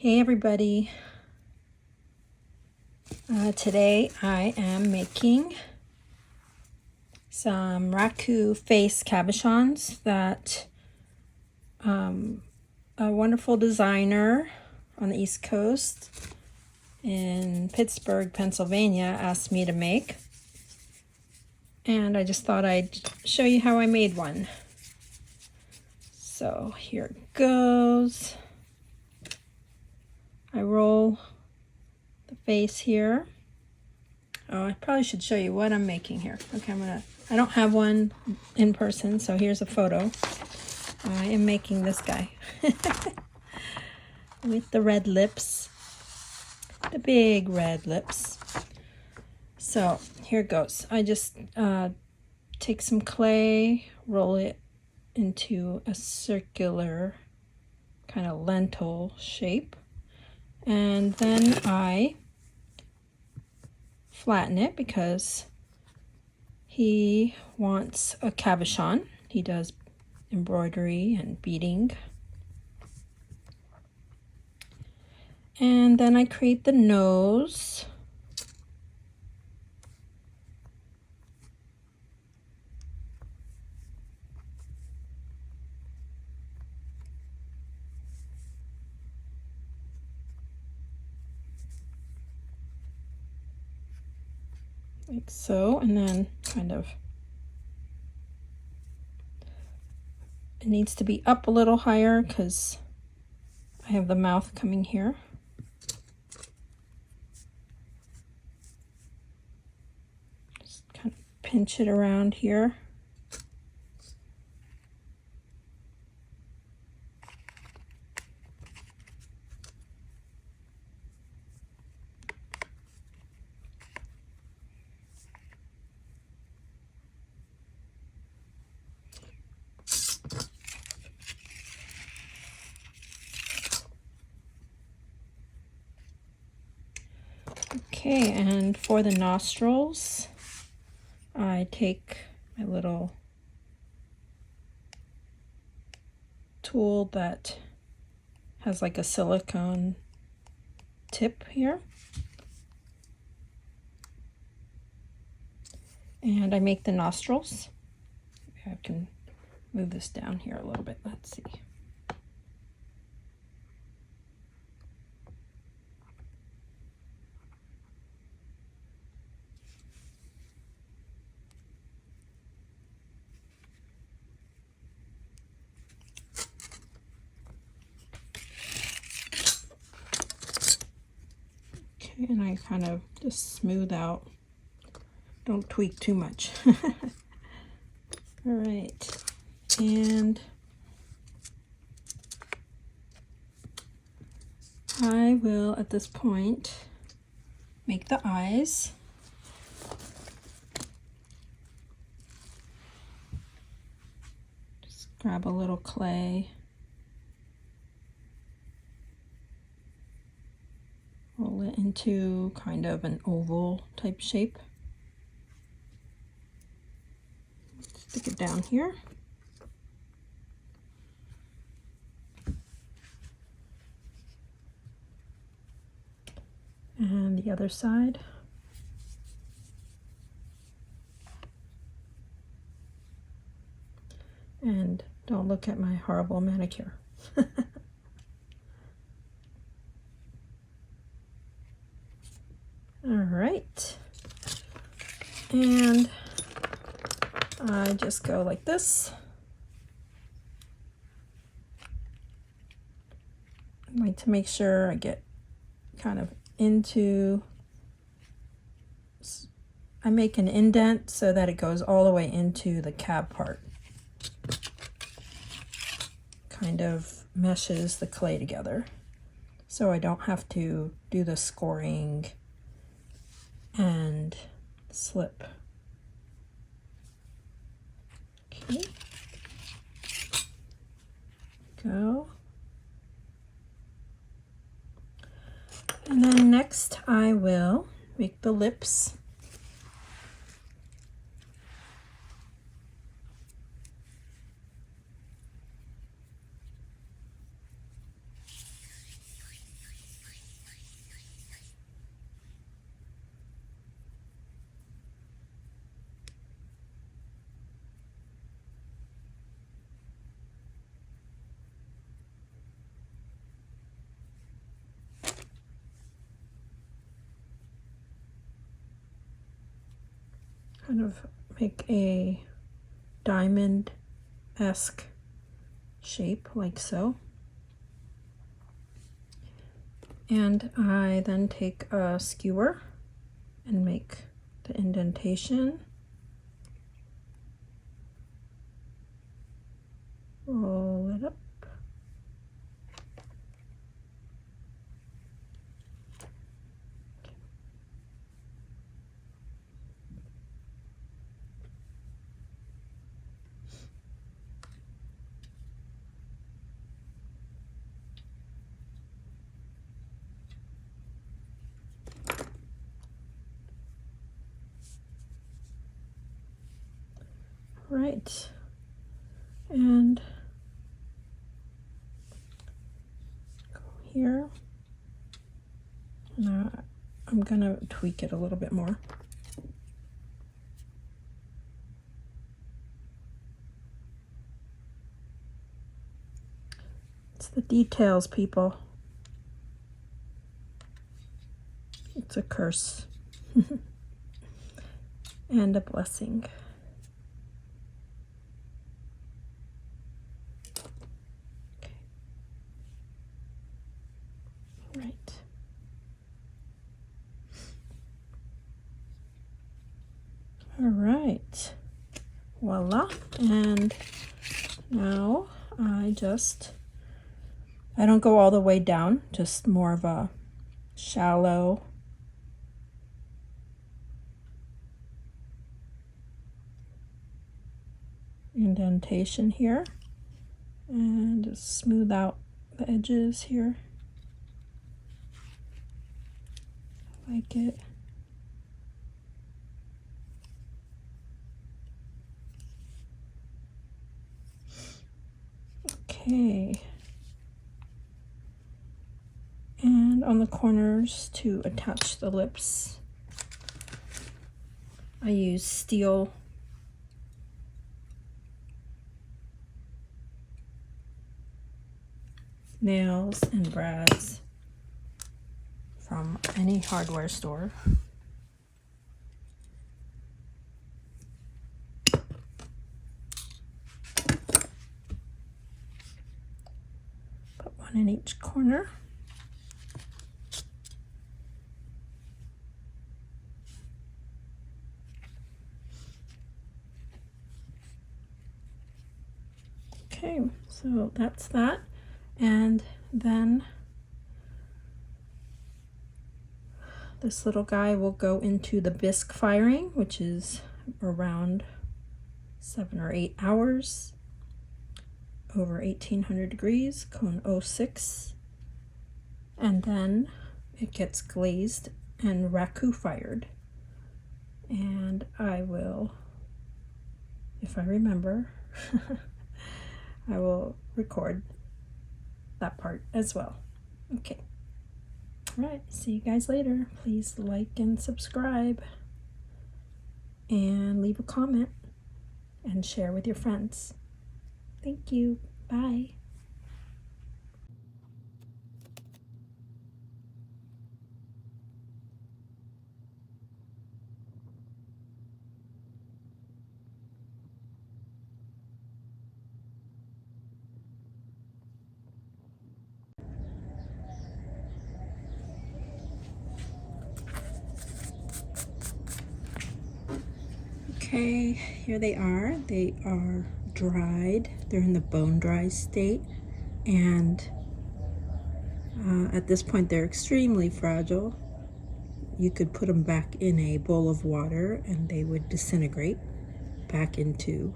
Hey everybody, today I am making some raku face cabochons that a wonderful designer on the East Coast in Pittsburgh, Pennsylvania asked me to make, and I just thought I'd show you how I made one. So here it goes. I roll the face here. Oh, I probably should show you what I'm making here. Okay, I don't have one in person, so here's a photo. I am making this guy with the red lips, the big red lips. So here it goes. I just take some clay, roll it into a circular kind of lentil shape, and then I flatten it because he wants a cabochon. He does embroidery and beading. And then I create the nose. Like so, and then kind of, it needs to be up a little higher because I have the mouth coming here. Just kind of pinch it around here. Okay, and for the nostrils, I take my little tool that has like a silicone tip here, and I make the nostrils. Maybe I can move this down here a little bit. Let's see. And I kind of just smooth out, don't tweak too much. All right, and I will at this point make the eyes. Just grab a little clay, roll it into kind of an oval type shape. Stick it down here. And the other side. And don't look at my horrible manicure. All right, and I just go like this. I like to make sure I get kind of into, I make an indent so that it goes all the way into the cab part. Kind of meshes the clay together so I don't have to do the scoring and slip. Okay, go. And then next I will make the lips. kind of make a diamond-esque shape like so. And I then take a skewer and make the indentation. Roll it up. Right, and go here. Now I'm gonna tweak it a little bit more. It's the details, people. It's a curse and a blessing. Okay. Right. All right. Voila. And now I don't go all the way down, just more of a shallow indentation here, and just smooth out the edges here. I like it. Okay. And on the corners to attach the lips, I use steel nails and brads from any hardware store. Put one in each corner. Okay, so that's that. And then this little guy will go into the bisque firing, which is around 7 or 8 hours, over 1800 degrees, cone 06. And then it gets glazed and raku fired. And I will, if I remember, I will record that part as well. Okay. All right, see you guys later. Please like and subscribe and leave a comment and share with your friends. Thank you. Bye. Okay, here they are. They are dried. They're in the bone dry state, and at this point they're extremely fragile. You could put them back in a bowl of water and they would disintegrate back into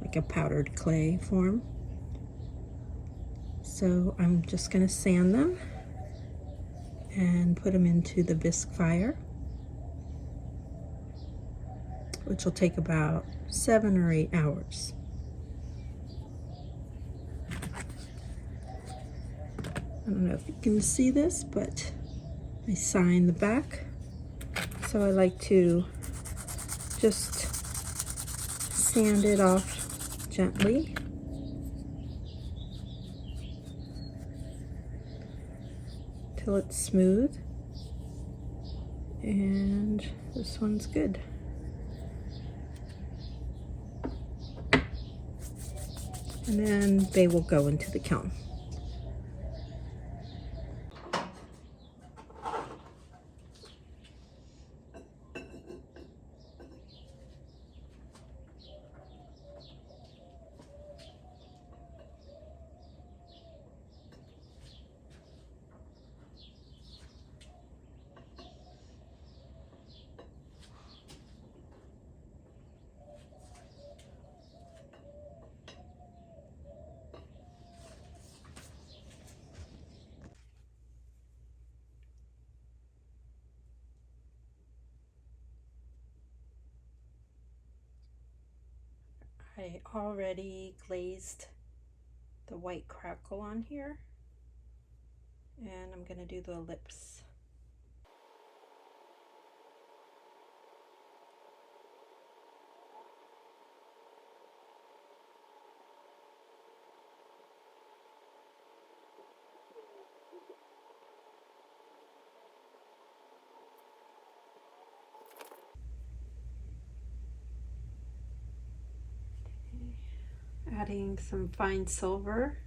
like a powdered clay form. So I'm just gonna sand them and put them into the bisque fire, which will take about 7 or 8 hours. I don't know if you can see this, but I sign the back. So I like to just sand it off gently. Till it's smooth. And this one's good. and then they will go into the kiln. I already glazed the white crackle on here, and I'm going to do the lips. Adding some fine silver.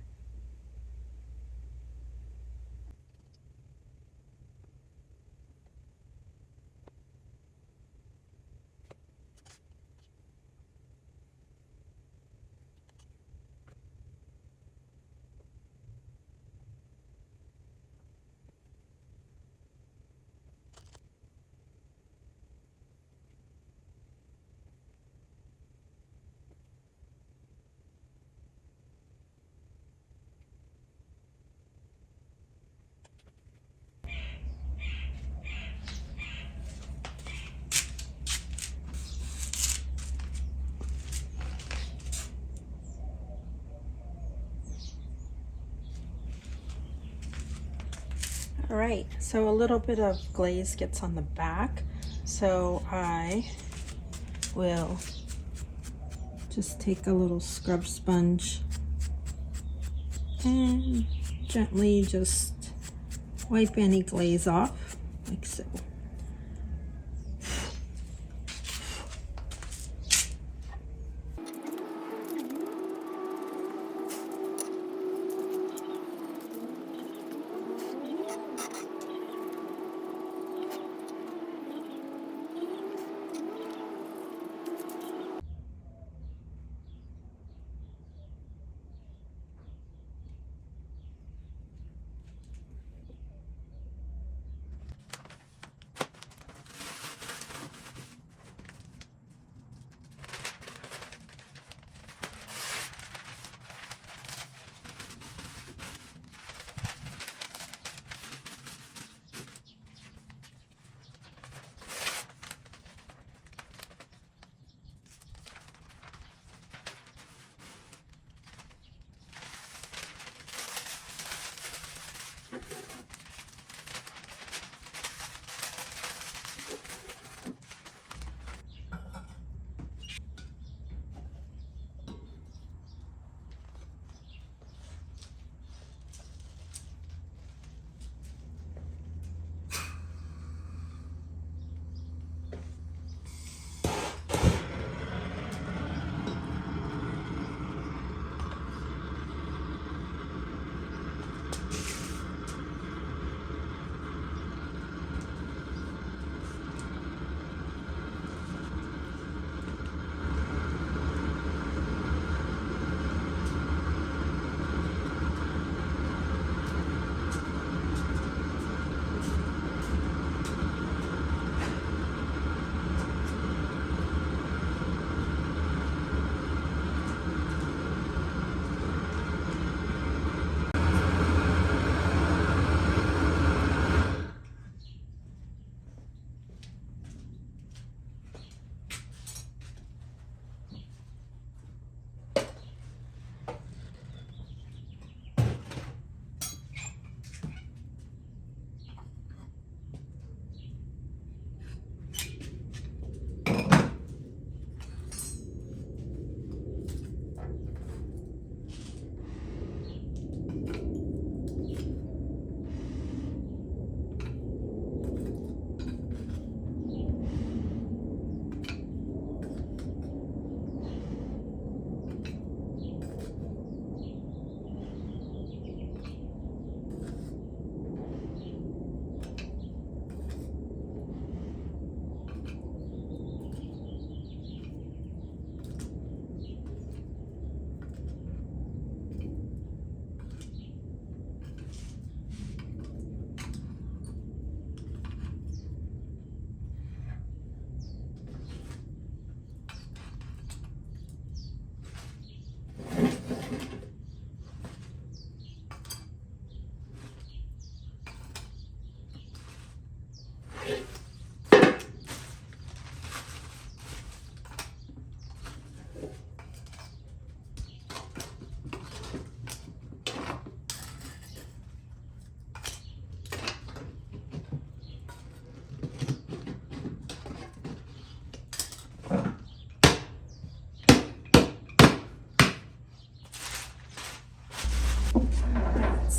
All right, so a little bit of glaze gets on the back, so I will just take a little scrub sponge and gently just wipe any glaze off, like so.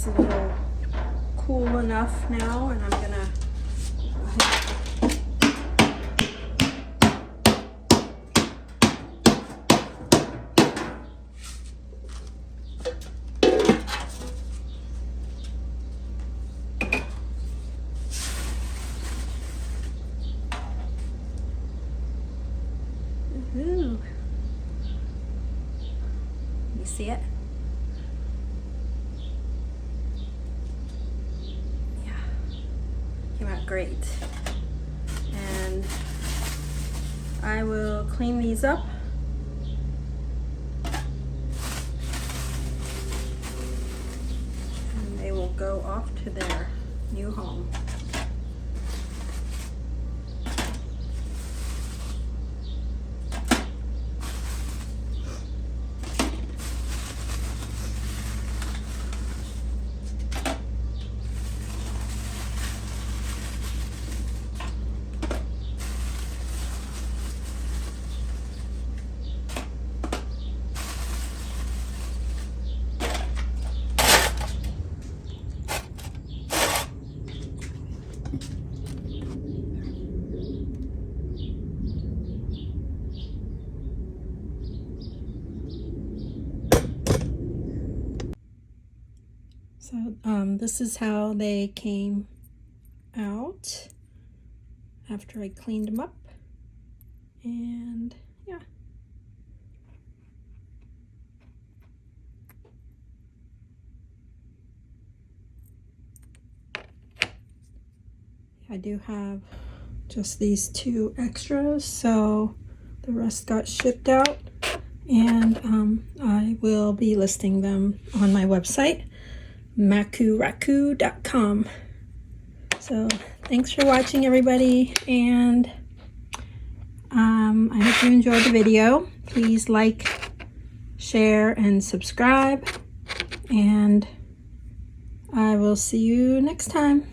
it's a little cool enough now, and I'm gonna Ooh. You see it? Yeah, came out great. And I will clean these up. And they will go off to their new home. So this is how they came out after I cleaned them up, and yeah. I do have just these 2 extras, so the rest got shipped out, and I will be listing them on my website, makuraku.com. So thanks for watching, everybody, and I hope you enjoyed the video. Please like, share, and subscribe, and I will see you next time.